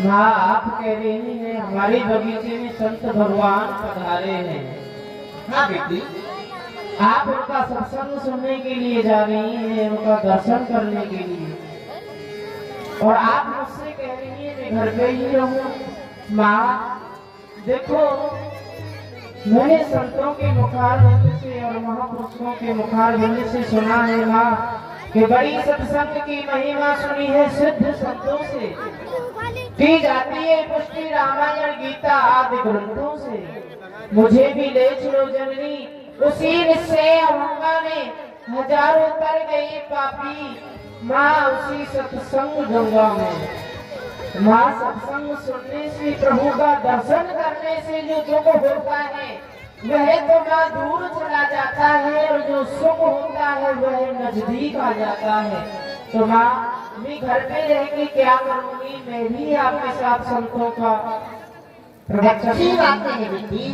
माँ आप कह रही हैं हमारे बगीचे में संत भगवान पधारे हैं। हाँ बेटी, आप उनका सत्संग सुनने के लिए जा रही हैं, उनका दर्शन करने के लिए, और आप मुझसे कह रही हैं मैं घर पे ही रहूं। माँ देखो, मैंने संतों के मुखारबिंद से और महापुरुषों के मुखारबिंद से सुना है माँ कि बड़ी सत्संग की महिमा सुनी है सिद्ध संतों से, की जाती है पुष्टि रामायण गीता आदि ग्रंथों से। मुझे भी ले चलो जननी, उसी निश्चय अहंगा में हजारों तर गए पापी माँ, उसी सत्संग गंगा में। माँ सत्संग सुनने से, प्रभु का दर्शन करने से जो दुख होता है वह तो माँ दूर चला जाता है, और जो सुख होता है वह नजदीक आ जाता है। तो माँ मैं घर पे रह के क्या करूंगी, मैं भी आपके साथ संतों का अच्छी बातें हैं बेटी,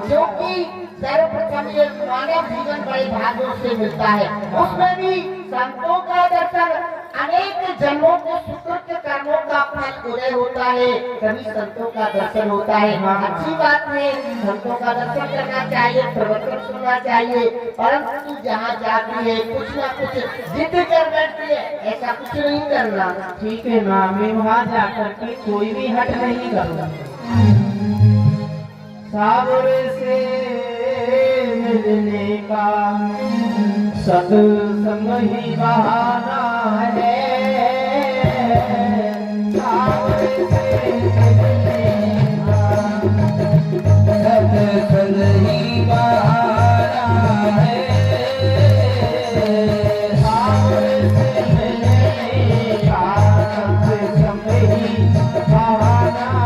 जो कि सर्वप्रथम ये मानव जीवन बड़े भाग्यों से मिलता है, उसमें भी संतों का दर्शन अनेक जन्मों के सुकृत कर्मों का फल उदय होता है, कभी संतों का दर्शन होता है। अच्छी बात है, संतों का दर्शन करना चाहिए, प्रवचन सुनना चाहिए, परंतु जहाँ जाती है कुछ ना कुछ जिद कर बैठती है, ऐसा कुछ नहीं करना। ठीक है माँ, मैं वहाँ जाकर के कोई भी हट नहीं करूँगा। सावरे से मिलने का सत्संग ही बहाना है, सावरे से मिलने का सत्संग ही बहाना है, सावरे से मिलने का सत्संग ही बहाना है।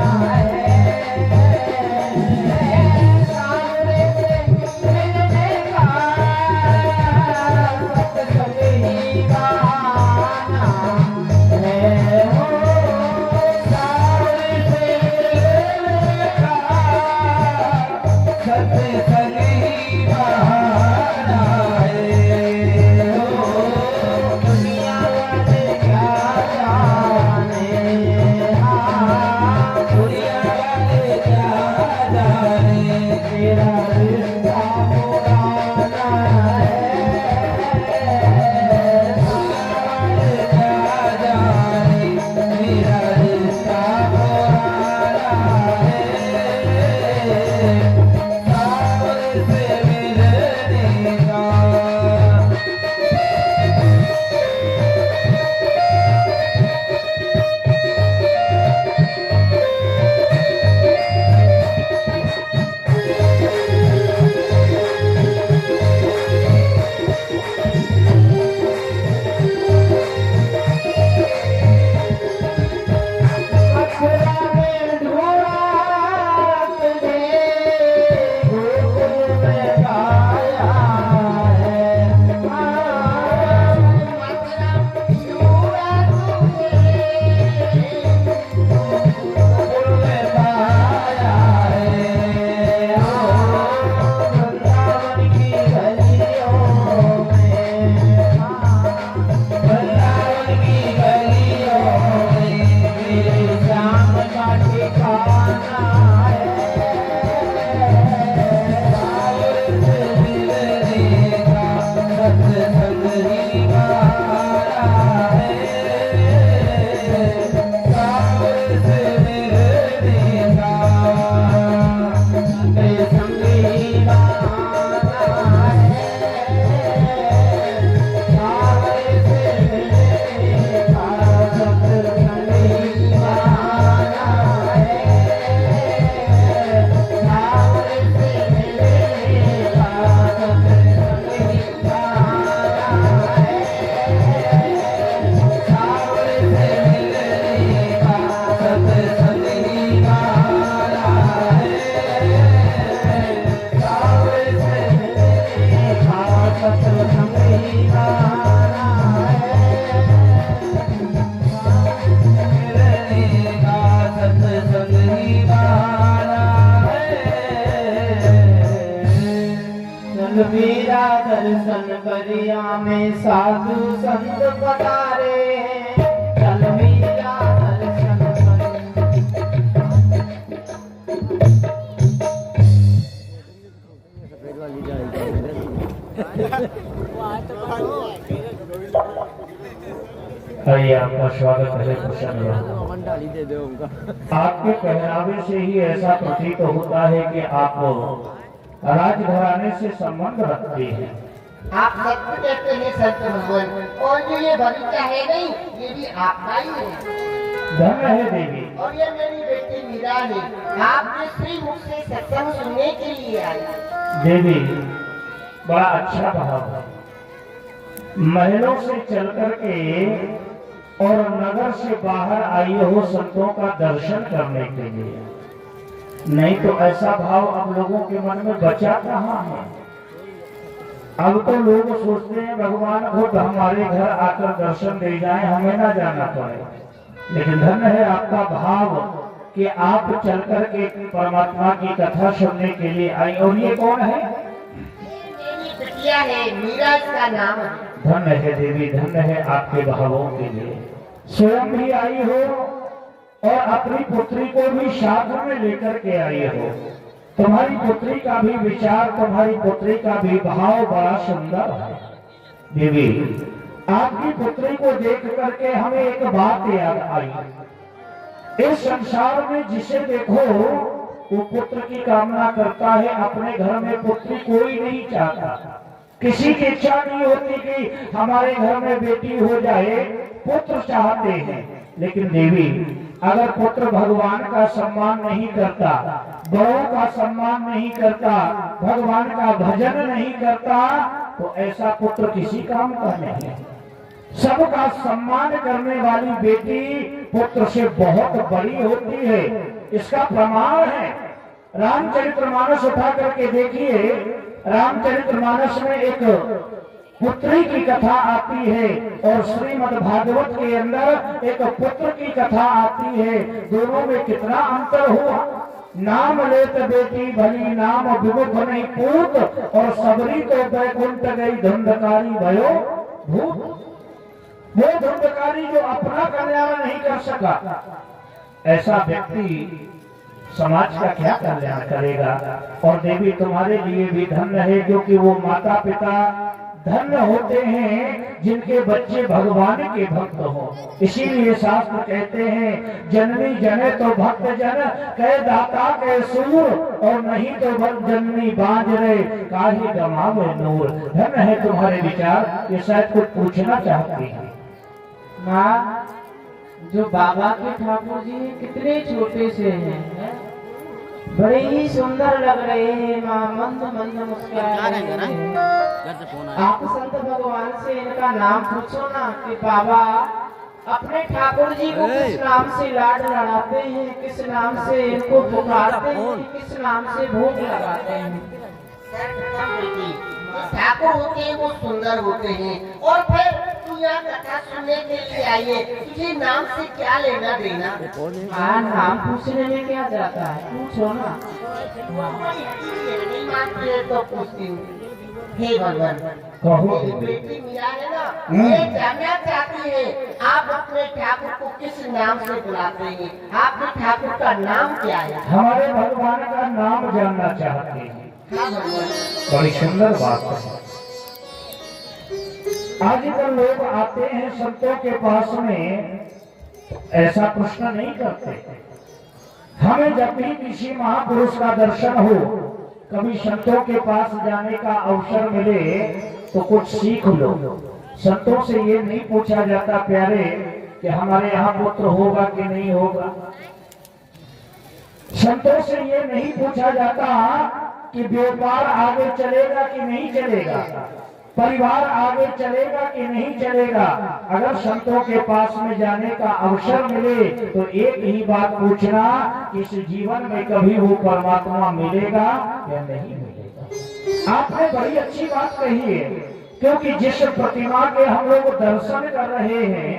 मेरा दर्शन करिया में साधु संत पधारे हैं, चल मेरा दर्शन कर। आइए, आपका स्वागत है। प्रसन्न रहो। आपके पहनावे से ही ऐसा प्रतीत होता है कि आप राजघराने से संबंध रखते हैं। आप सत्य कहते हैं संत भगवान, और जो ये बगीचा है नहीं, ये भी आपका ही है। धन्य है देवी। और ये मेरी बेटी मीरा है, आपके श्री मुख से सत्संग सुनने के लिए आई। देवी, बड़ा अच्छा भाव है। महलों से चल करके और नगर से बाहर आई हो संतों का दर्शन करने के लिए। नहीं तो ऐसा भाव अब लोगों के मन में बचा कहाँ है। अब तो लोग सोचते हैं भगवान खुद हमारे घर आकर दर्शन दे जाए, हमें ना जाना पड़े। लेकिन धन्य है आपका भाव कि आप चल करके परमात्मा की कथा सुनने के लिए आई। और ये कौन है? मेरी बिटिया है, मीरा इसका नाम है। धन्य है देवी, धन्य है आपके भावों के लिए। स्वयं भी आई हो और अपनी पुत्री को भी साथ में लेकर के आई हो। तुम्हारी पुत्री का भी विचार, तुम्हारी पुत्री का भी भाव बड़ा सुंदर है। देवी, आपकी पुत्री को देख करके हमें एक बात याद आई। इस संसार में जिसे देखो वो पुत्र की कामना करता है। अपने घर में पुत्री कोई नहीं चाहता। किसी की इच्छा नहीं होती कि हमारे घर में बेटी हो जाए, पुत्र चाहते हैं। लेकिन देवी, अगर पुत्र भगवान का सम्मान नहीं करता, बड़ों का सम्मान नहीं करता, भगवान का भजन नहीं करता, तो ऐसा पुत्र किसी काम का नहीं है। सबका सम्मान करने वाली बेटी पुत्र से बहुत बड़ी होती है। इसका प्रमाण है रामचरितमानस उठा करके देखिए। रामचरितमानस में एक पुत्री की कथा आती है और श्रीमद् भागवत के अंदर एक पुत्र की कथा आती है। दोनों में कितना अंतर हुआ। नाम लेत बेटी भली नाम विमुख नहीं पूत, और सबरी तो बैकुंठ गई धुंधकारी भयो भूत। वो धुंधकारी जो अपना कल्याण नहीं कर सका, ऐसा व्यक्ति समाज का क्या कल्याण करेगा। और देवी, तुम्हारे लिए भी धन्य है, क्योंकि वो माता पिता धन्य होते हैं जिनके बच्चे भगवान के भक्त हों। इसीलिए शास्त्र कहते हैं, जननी जने तो भक्त जन, कह दाता कह सूर, और नहीं तो भक्त जननी बांझ रहे, काहे गमावे नूर। धन्य है तुम्हारे विचार। ये शायद कुछ पूछना चाहती है। माँ, जो बाबा के ठाकुर जी कितने छोटे से हैं, बड़े ही सुंदर लग रहे हैं माँ। मंद मंद मुस्कुरा रहे हैं। आप संत भगवान से इनका नाम पूछो ना कि बाबा अपने ठाकुर जी को किस नाम से लाड लड़ाते हैं, किस नाम से इनको पुकारते हैं, किस नाम से भोग लगाते हैं। ठाकुर होते हैं वो सुंदर होते हैं। और फिर तू यहाँ कथा सुनने के लिए आई है, तुझे नाम से क्या लेना देना? हाँ, नाम पूछने में क्या जाता है, पूछो ना। नहीं मानती है तो पूछती हूँ। हे भगवान, कहो। बेटी मीरा है ना, ये जानना चाहती है आप अपने ठाकुर को किस नाम से बुलाते हैं। आपके ठाकुर का नाम क्या है? हमारे भगवान का नाम जानना चाहते हैं। हाँ भगवान, बड़ी सुंदर बात है। आजकल लोग आते हैं संतों के पास में, ऐसा प्रश्न नहीं करते। हमें जब भी किसी महापुरुष का दर्शन हो, कभी संतों के पास जाने का अवसर मिले, तो कुछ सीख लो। संतों से ये नहीं पूछा जाता प्यारे कि हमारे यहाँ पुत्र होगा कि नहीं होगा। संतों से ये नहीं पूछा जाता कि व्यापार आगे चलेगा कि नहीं चलेगा, परिवार आगे चलेगा कि नहीं चलेगा। अगर संतों के पास में जाने का अवसर मिले तो एक ही बात पूछना कि इस जीवन में कभी वो परमात्मा मिलेगा या नहीं मिलेगा। आपने बड़ी अच्छी बात कही है, क्योंकि जिस प्रतिमा के हम लोग दर्शन कर रहे हैं,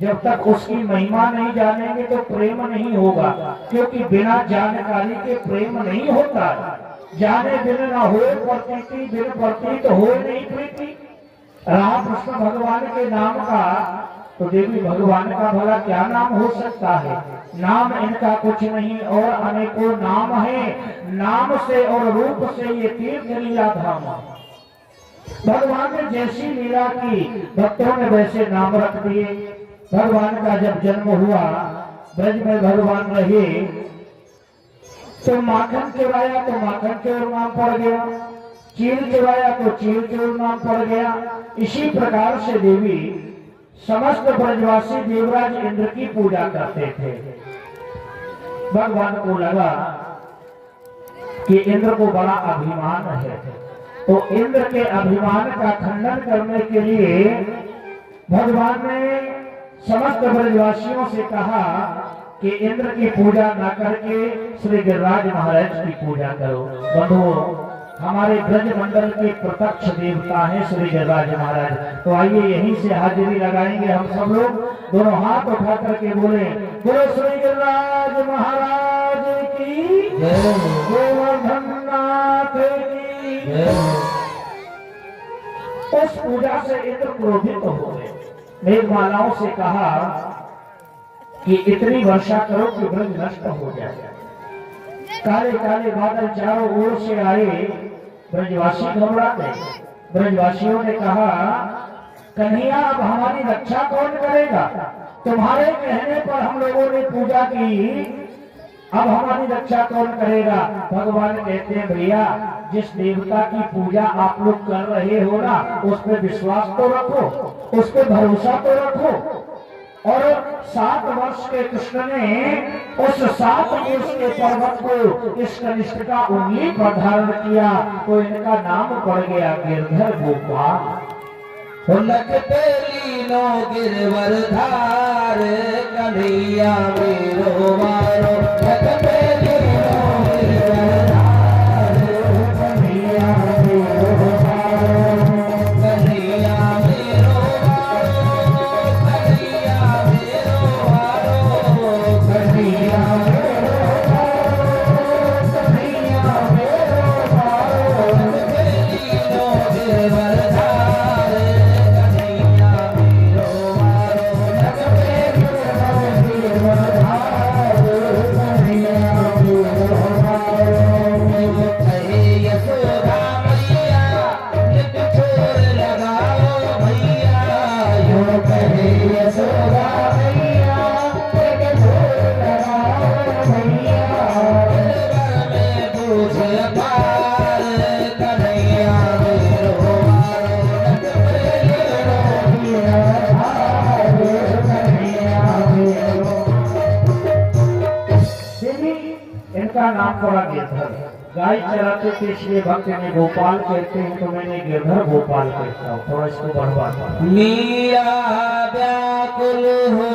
जब तक उसकी महिमा नहीं जानेंगे तो प्रेम नहीं होगा। क्योंकि बिना जानकारी के प्रेम नहीं होता। जाने बिन न हो प्रतीति, बिन प्रतीत हो नहीं प्रीति। राम कृष्ण भगवान के नाम का, तो देवी भगवान का भला क्या नाम हो सकता है। नाम इनका कुछ नहीं और अनेकों नाम है। नाम से और रूप से ये तीर्थ लीला धाम। भगवान ने जैसी लीला की, भक्तों ने वैसे नाम रख दिए। भगवान का जब जन्म हुआ, ब्रज में भगवान रहे, तो माखन चुराया तो माखन चोर नाम पड़ गया, चील चुराया तो चील चोर नाम पड़ गया। इसी प्रकार से देवी समस्त ब्रजवासी देवराज इंद्र की पूजा करते थे। भगवान को लगा कि इंद्र को बड़ा अभिमान है, तो इंद्र के अभिमान का खंडन करने के लिए भगवान ने समस्त ब्रजवासियों से कहा कि इंद्र की पूजा न करके श्री गिरिराज महाराज की पूजा करो। बंधुओं, हमारे ब्रज मंडल के प्रत्यक्ष देवता हैं श्री गिरिराज महाराज। तो आइए यहीं से हाजिरी लगाएंगे हम सब लोग, दोनों हाथ उठा करके बोले, बोलो श्री गिरिराज महाराज की जय, गोवर्धन नाथ की जय। उस पूजा से इंद्र क्रोधित हो गए, मेघमालाओं से कहा कि इतनी वर्षा करो कि ब्रज नष्ट हो जाए। काले काले बादल चारों ओर से आए, ब्रजवासी घबरा गए। ब्रजवासियों ने कहा, कन्हैया अब हमारी रक्षा कौन करेगा? तुम्हारे कहने पर हम लोगों ने पूजा की, अब हमारी रक्षा कौन करेगा? भगवान कहते हैं, भैया जिस देवता की पूजा आप लोग कर रहे हो ना, उस पर विश्वास तो रखो, उस पर भरोसा तो रखो। और 7 वर्ष के कृष्ण ने उस 7 वर्ष के पर्वत को इस कनिष्ठ का उंगली पर धारण किया, तो इनका नाम पड़ गया गिरधर गोपाल। लगते लीनो गिरवर धार, कन्हैया मेरो मारो, लगते लीनो गिरवर धार, कन्हैया मेरो मारो, कन्हैया मेरो मारो, कन्हैया मेरो मारो, कन्हैया मेरो मारो, कन्हैया मेरो मारो, लगते लीनो गिरवर धार, कन्हैया मेरो मारो, लगते लीनो गिरवर धार, कन्हैया मेरो मारो। कहे यशोदा मैया, एक छोर लगाओ भैया, यो कहे यशोदा मैया, एक छोर लगाओ भैया, दिलबर में बोझ अपार, कन्हैया मेरो मारो, लगते लीनो गिरवर धार, कन्हैया मेरो। देवी, इनका नाम पड़ा गिरधर। गाय चराते थे इसलिए भक्त ने गोपाल कहते हैं, तो मैंने गिरधर गोपाल कहता हूँ। थोड़ा इसको बढ़वा। मीरा व्याकुल हो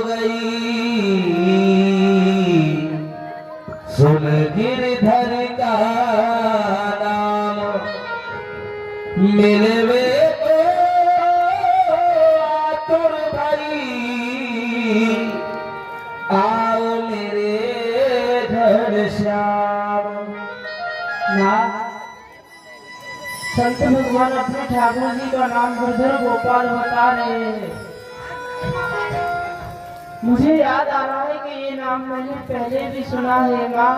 गई, सुन गिरधर का नाम, मिलवे तो आतुर भई, आओ मेरे घर श्याम। ना संत भगवान अपने ठाकुर जी का नाम गिरधर गोपाल बता रहे हैं। मुझे याद आ रहा है कि ये नाम मैंने पहले भी सुना है माँ।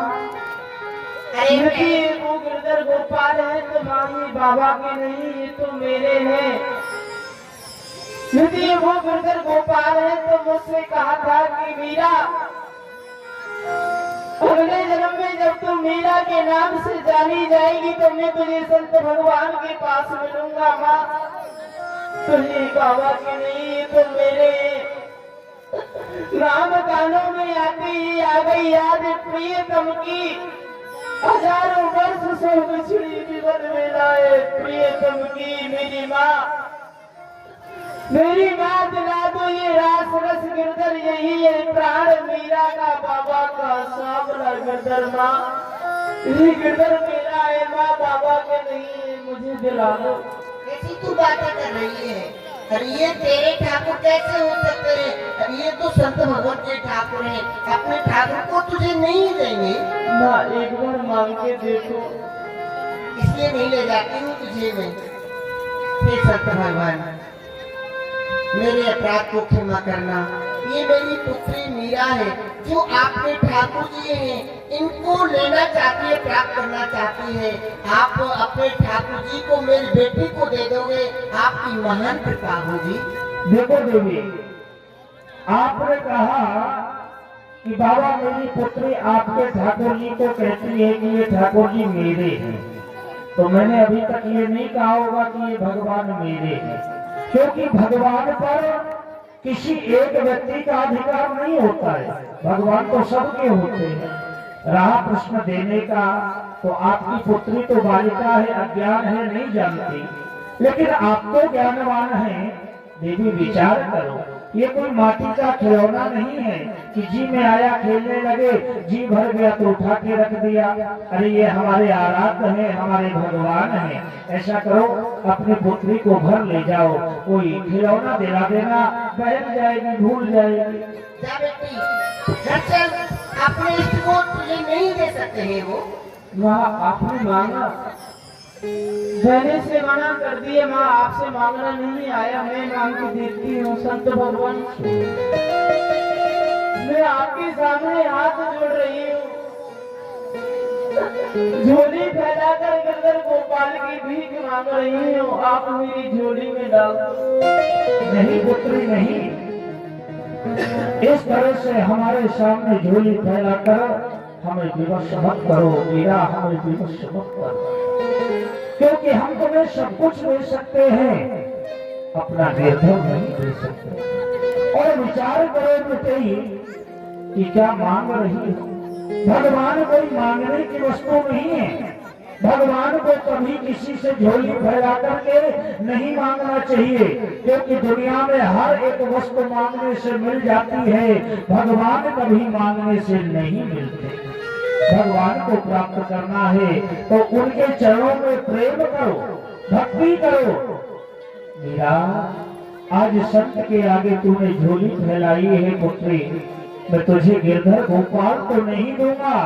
यदि वो गिरधर गोपाल है तो माँ ये बाबा के नहीं, ये तो मेरे हैं। यदि वो गिरधर गोपाल है तो मुझसे कहा था कि मीरा, अगले जन्म में जब तुम मीरा के नाम से जानी जाएगी तो मैं तुझे संत भगवान के पास मिलूंगा माँ। तुझे बाबा के नहीं, तो मेरे नाम कानों में आते ही आ गई याद प्रियतम की। हजारों वर्ष से बिछड़ी जीवन में लाए प्रियतम की मेरी माँ। मेरी माँ दिला दो ये रास रस गिरधर, यही है प्राण मीरा का, बाबा का सांवला गिरधर माँ। ये गिरधर मेरा है माँ, बाबा के नहीं है, मुझे दिला दो। कैसी तू बातें कर रही है? अरे ये तेरे ठाकुर कैसे हो सकते हैं? अरे ये तो संत भगवान के ठाकुर हैं, अपने ठाकुर को तुझे नहीं देंगे। माँ एक बार मांग के देखो। इसलिए नहीं ले जाती हूँ तुझे मैं। हे संत भगवान, मेरे अपराध को क्षमा करना। ये मेरी पुत्री मीरा है, जो आपके ठाकुर जी हैं, इनको लेना चाहती है, प्राप्त करना चाहती है। आप अपने ठाकुर जी को मेरी बेटी को दे दोगे, आपकी महान कृपा होगी। देखो देवी, आपने कहा कि बाबा मेरी पुत्री आपके ठाकुर जी को कहती है कि ये ठाकुर जी मेरे हैं, तो मैंने अभी तक ये नहीं कहा होगा कि ये भगवान मेरे हैं, क्योंकि भगवान पर किसी एक व्यक्ति का अधिकार नहीं होता है, भगवान तो सबके होते हैं। रहा प्रश्न देने का, तो आपकी पुत्री तो बालिका है, अज्ञान है, नहीं जानती, लेकिन आप तो ज्ञानवान हैं। देवी विचार करो, ये कोई माटी का खिलौना नहीं है कि जी में आया खेलने लगे, जी भर गया तो उठा के रख दिया। अरे ये हमारे आराध्य हैं, हमारे भगवान हैं। ऐसा करो, अपनी पुत्री को घर ले जाओ, कोई खिलौना दिला देना, बहन जाएगी, भूल जाएगी। जा बेटी, दरअसल अपने इष्ट को तुझे नहीं दे सकते हैं वो। माँ आपने मांगा, मैंने से मना कर दिया। माँ आपसे मांगना नहीं आया, मैं मांग के देती हूँ। संत भगवान मैं आपके सामने हाथ जोड़ रही हूँ, झोली फैलाकर गिरधर गोपाल की भीख मांग रही हूँ, आप मेरी झोली में डाल दो। नहीं पुत्री नहीं, इस तरह से हमारे सामने झोली फैलाकर हमें विवश मत करो मीरा, हमें विवश मत करो, क्योंकि हम तुम्हें सब कुछ दे सकते हैं, अपना निर्भर नहीं दे सकते। और विचार करो बेटे कि क्या मांग रही हो। भगवान कोई मांगने की वस्तु नहीं है। भगवान को कभी किसी से झोली फैला करके नहीं मांगना चाहिए, क्योंकि दुनिया में हर एक वस्तु मांगने से मिल जाती है, भगवान कभी मांगने से नहीं मिलते। भगवान को प्राप्त करना है तो उनके चरणों में प्रेम करो, भक्ति करो। मीरा, आज संत के आगे तूने झोली फैलाई है पुत्री, मैं तुझे गिरधर गोपाल तो नहीं दूंगा,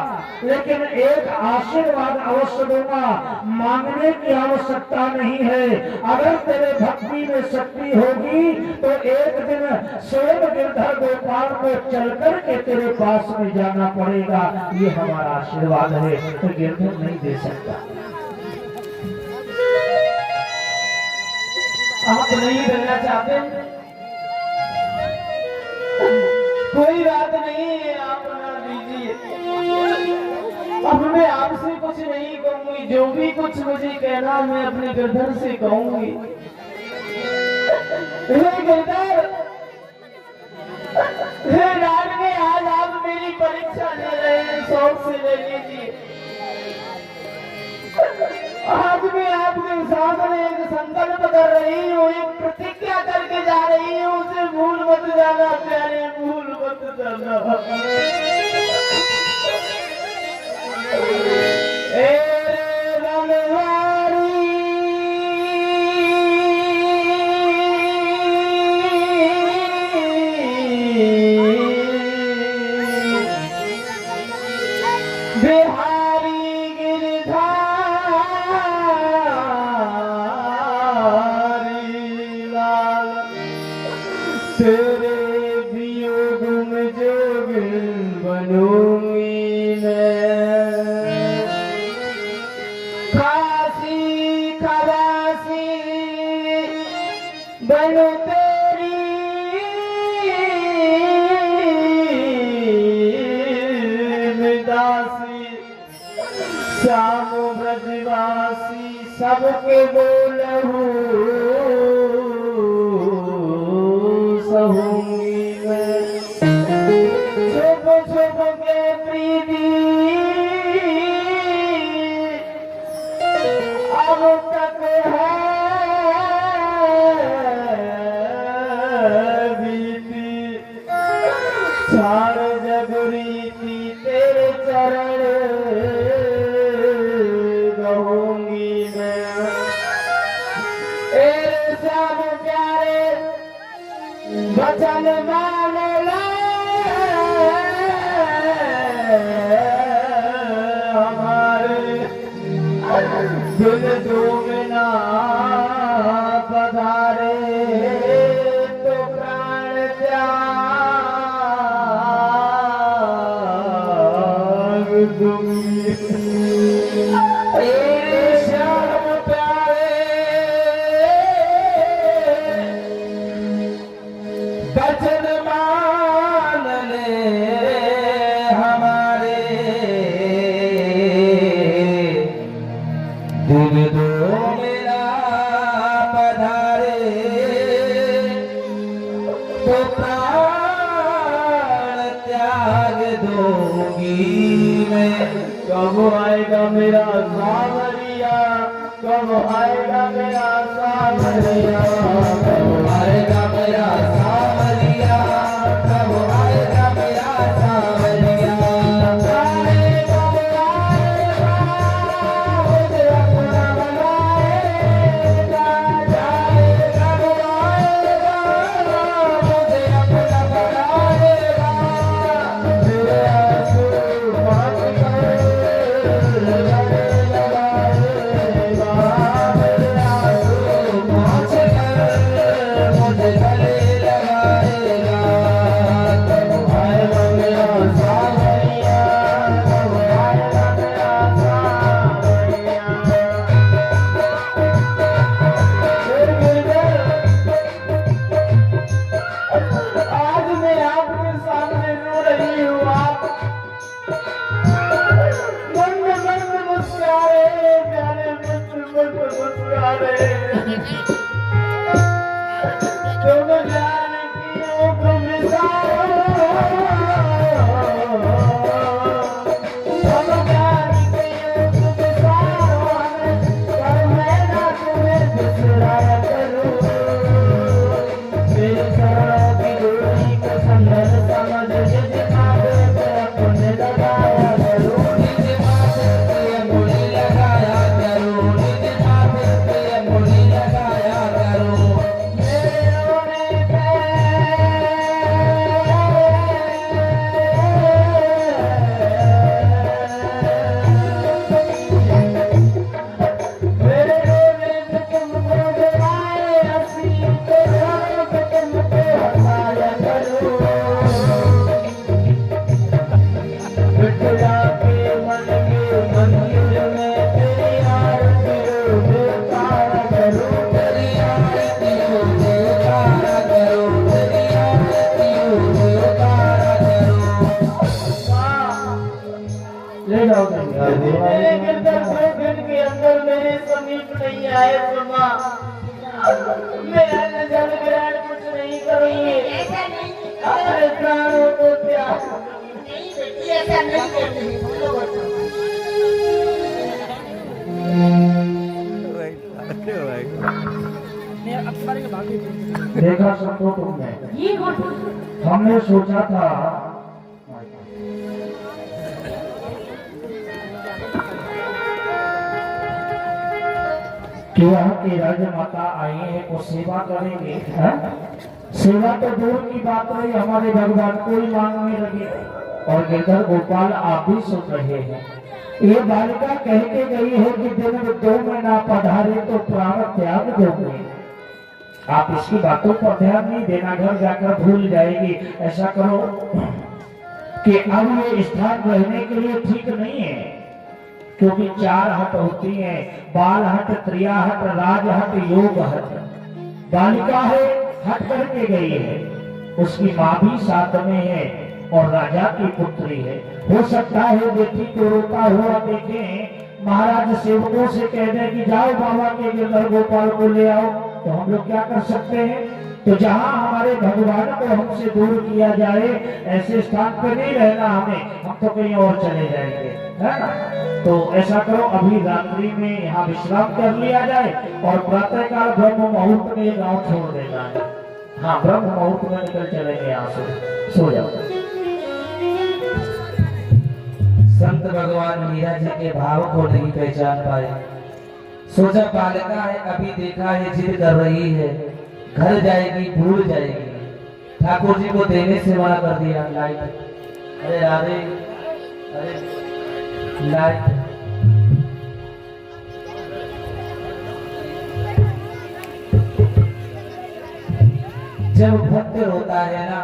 लेकिन एक आशीर्वाद अवश्य दूंगा। मांगने की आवश्यकता नहीं है, अगर तेरे भक्ति में शक्ति होगी तो एक दिन स्वयं गिरधर गोपाल को चलकर के तेरे पास में जाना पड़ेगा। ये हमारा आशीर्वाद है, तो गिरधर नहीं दे सकता। आप नहीं देना चाहते, कोई बात नहीं है, आप ना दीजिए। अब मैं आपसे कुछ नहीं कहूंगी, जो भी कुछ मुझे कहना मैं अपने गिरधर से कहूंगी। हे गिरधर, हे राज में आज आप मेरी परीक्षा ले रहे हैं, शौक से ले लीजिए। आज मैं आपके सामने एक संकल्प कर रही हूँ, एक प्रतिज्ञा करके जा रही हूँ, उसे भूल मत जाना प्यारे, भूल मत जाना। तेरे वियोग में जोगिन बनूंगी मैं, खासी खवासी बनू तेरी दासी, श्याम ब्रजवासी सबके बोलहूँ सहूंगी मैं। छुप छुप के प्रीति अब तक है बीती, सार जग रीति तेरे चरण गहूंगी मैं। तेरे श्याम प्यारे वचन मान ला, हमारे दिल डूबना पधारे तो प्राण त्याग दूंगी। तेरे श्याम प्यारे रहूंगी मैं। कब आएगा मेरा सावरिया, कब आएगा मेरा सावरिया, कब आएगा मेरा सावरिया, कब आएगा मेरा सावरिया। जाने कब आएगा, मुझे अपना बनाएगा, जाने कब आएगा, मुझे अपना बनाएगा। मेरे आंसू मांझ कर गले लगाएगा, मेरे आंसू पहुँच कर मुझे गले लगाएगा। कब आएगा मेरा सावरिया, कब आएगा मेरा सावरिया। फिर गिरधर, आज मैं आपके सामने रो रही हूँ। आप मंद मंद मुस्कुराए, प्यारे मंद मंद मुस्कुराए। तुम जानकियों को मिसालो, तुम जानकियों को मिसालो, पर मैं ना तुम्हें बिसराया करूं। मेरे सरों की डोरी को संदन समझ के दिमाग पे अपने लगाया करूं। निज माथे पे अंगुली लगाया करो, निज माथे पे अंगुली लगाया करो। मेरे रोने पे, मेरे रोने पे तुमको जगाए, हंसी के रोने पे तुमको हंसाया करूं। बिठला के मन के मंदिर में तेरी आरती उतारा करूं। तेरी आरती उतारा करो, तेरी आरती उतारा करो। ले जाओ मेरे गिरधर 2 दिन के अंदर मेरे समीप नहीं आए तो माँ मेरा नजर ग्रहण कुछ नहीं करूंगी। ऐसा नहीं अपने प्राणों को त्याग, नहीं बेटी, ऐसा नहीं करते हैं, बोलो बच्चों। देखा सबको तुमने, ये हमने सोचा था कि यहाँ की राजमाता आई है वो सेवा करेंगे, हैं? सेवा तो दूर की बात रही, हमारे भगवान को ही मांगने लगे। और गिरधर गोपाल आप भी सुन रहे हैं, ये बालिका कह के गई है कि दिन में 2 महीना पधारे तो प्राण त्याग दोगे। आप इसकी बातों पर ध्यान नहीं देना, घर जाकर भूल जाएगी। ऐसा करो कि अब ये स्थान रहने के लिए ठीक नहीं है, क्योंकि 4 हट होती हैं, बाल हट, त्रिया हट, राज हट, योग हट। बालिका है, हट करके गई है, उसकी माँ भी साथ में है और राजा की पुत्री है। हो सकता है बेटी को रोता हुआ देखें, महाराज सेवकों से कह दे कि जाओ बाबा के गिरधर गोपाल को ले आओ, तो हम लोग क्या कर सकते हैं? तो जहाँ हमारे भगवान को हमसे दूर किया जाए, ऐसे स्थान पर नहीं रहना हमें, हम तो कहीं और चले जाएंगे, है ना? तो ऐसा करो, अभी रात्रि में यहाँ विश्राम कर लिया जाए और प्रातः काल ब्रह्म मुहूर्त में ये गाँव छोड़ देना है। हाँ, ब्रह्म मुहूर्त में निकल चलेंगे यहाँ से, सो जाओ। संत भगवान मीरा जी के भाव को नहीं पहचान पाए। सोचा बालिका है, अभी देखा है जिद कर रही है, घर जाएगी भूल जाएगी। ठाकुर जी को देने से मना कर दिया। लाइट, अरे राधे, अरे लाइट। जब भक्त रोता है ना,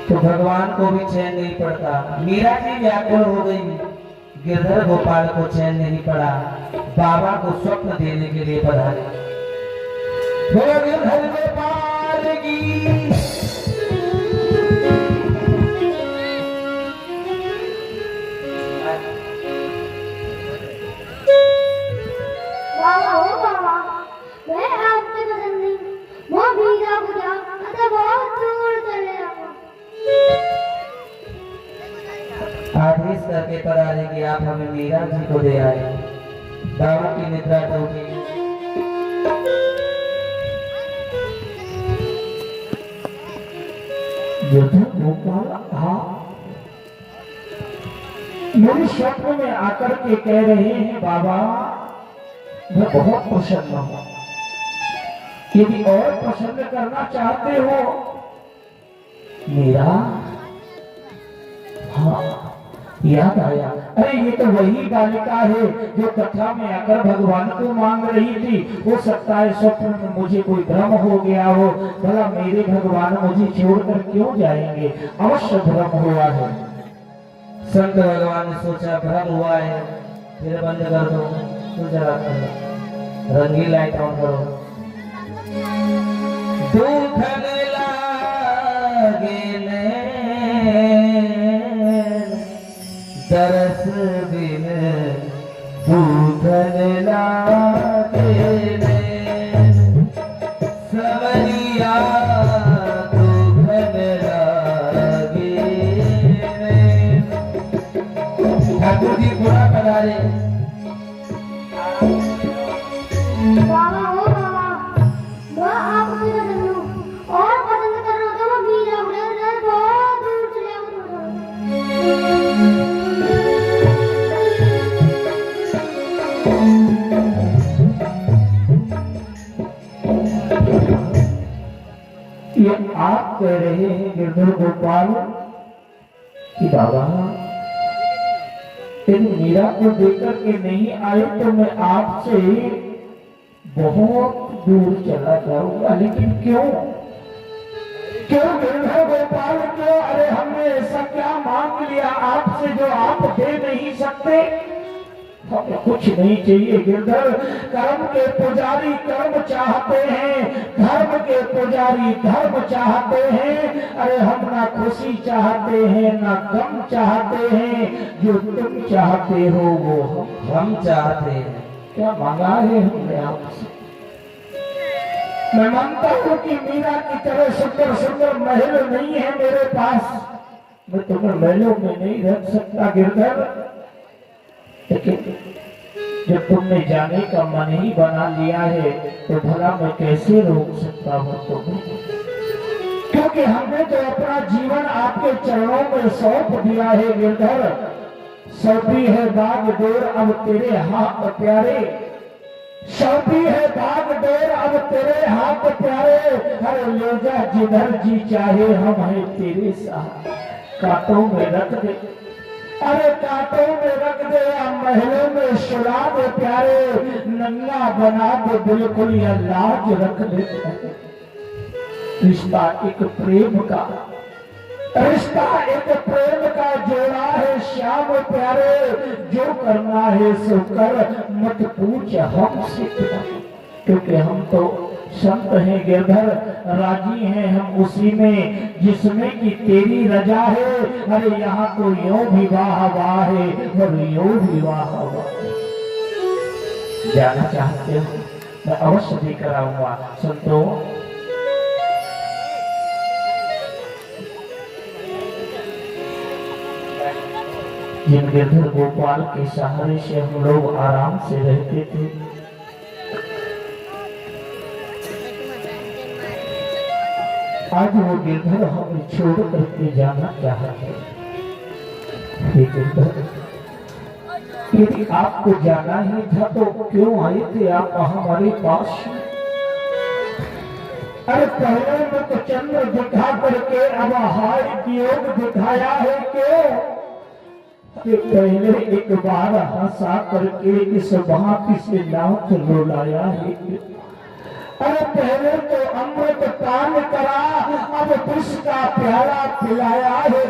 तो भगवान को भी चैन नहीं पड़ता। मीरा जी व्याकुल हो गई, गिरधर गोपाल को चैन नहीं पड़ा। बाबा को स्वप्न देने के लिए पधारे। बोलो गिरधर गोपाल की। बाबा ओ बाबा, मैं आपके पसंद नहीं, वो मीरा बुझा, अतः बहुत दूर चले जाऊंगा। आदेश करके पधारे कि आप हमें मीरा जी को दे आए। दाऊ की निद्रा टूटी। गोपाल मेरे स्वप्न में आकर के कह रहे हैं बाबा मैं बहुत प्रसन्न हूं, यदि और प्रसन्न करना चाहते हो मेरा। हाँ याद आया, अरे ये तो वही बालिका है जो कथा में आकर भगवान को मांग रही थी। हो सकता है स्वप्न में मुझे कोई भ्रम हो गया हो, भला मेरे भगवान मुझे छोड़कर क्यों जाएंगे, अवश्य भ्रम हुआ है। संत भगवान ने सोचा भ्रम हुआ है, फिर बंद कर दो, तो जरा रंगीन लाइट ऑन करो। दुखन लागे तरस बिन दुखन लागे सवरिया दुखन लागे। ठाकुर जी पूरा पधारे। बाबा हो बाबा, मैं आपको पसंद हूँ और पसंद कर रहा हूँ तो मैं मीरा उधर बहुत दूर चले ये आप कह रहे हैं गिरधर गोपाल कि बाबा यदि मीरा को देकर के नहीं आए तो मैं आपसे बहुत दूर चला जाऊंगा। लेकिन क्यों क्यों गिरधर गोपाल क्यों? अरे हमने ऐसा क्या मांग लिया आपसे जो आप दे नहीं सकते? हमें कुछ नहीं चाहिए गिरधर। कर्म के पुजारी कर्म चाहते हैं, धर्म के पुजारी धर्म चाहते हैं। अरे हम ना खुशी चाहते हैं ना गम चाहते हैं, जो तुम चाहते हो वो हम चाहते हैं। क्या मांगा है हमने आपसे? मैं मानता हूँ कि मीरा की तरह सुंदर सुंदर महल नहीं है मेरे पास, मैं तुम्हें महलों में नहीं रख सकता गिरधर। लेकिन जब तुमने जाने का मन ही बना लिया है तो भला मैं कैसे रोक सकता हूँ तुम्हें? क्योंकि हमने तो अपना जीवन आपके चरणों में सौंप दिया है गिरधर। सौंपी है बाग डोर अब तेरे हाथ प्यारे, सौंपी है बाग डोर अब तेरे हाथ प्यारे। हर ले जा जिधर जी चाहे, हम है तेरे साथ। कांटों में रख दे, अरे कांटों में रख दे या महलों में सुला दे प्यारे, नंगा बना दे बिल्कुल या लाज रख दे। रिश्ता एक प्रेम का, रिश्ता एक प्रेम का जोड़ा है श्याम प्यारे। जो करना है सो कर, मत पूछ हमसे, क्योंकि हम तो संत हैं गिरधर, राजी हैं हम उसी में जिसमें कि तेरी रजा है। अरे यहाँ तो यो विवाह वाह है और यो विवाह वाह। जाना चाहते हो मैं अवश्य लेकर आऊंगा। संतो जिन गिरधर गोपाल के सहारे से हम लोग आराम से रहते थे, आज वो गिरधर हमें छोड़ करके जाना चाहते हैं। गिरधर यदि आपको जाना ही था तो क्यों आए थे आप हमारे पास? अरे पहले में तो चंद्र दिखा करके अब हाय वियोग दिखाया है क्यों? कि पहले एक बार हंसा करके इस भांति से नाथ रुलाया है। अरे पहले तो अमृत पान करा, अब विष का प्याला पिलाया है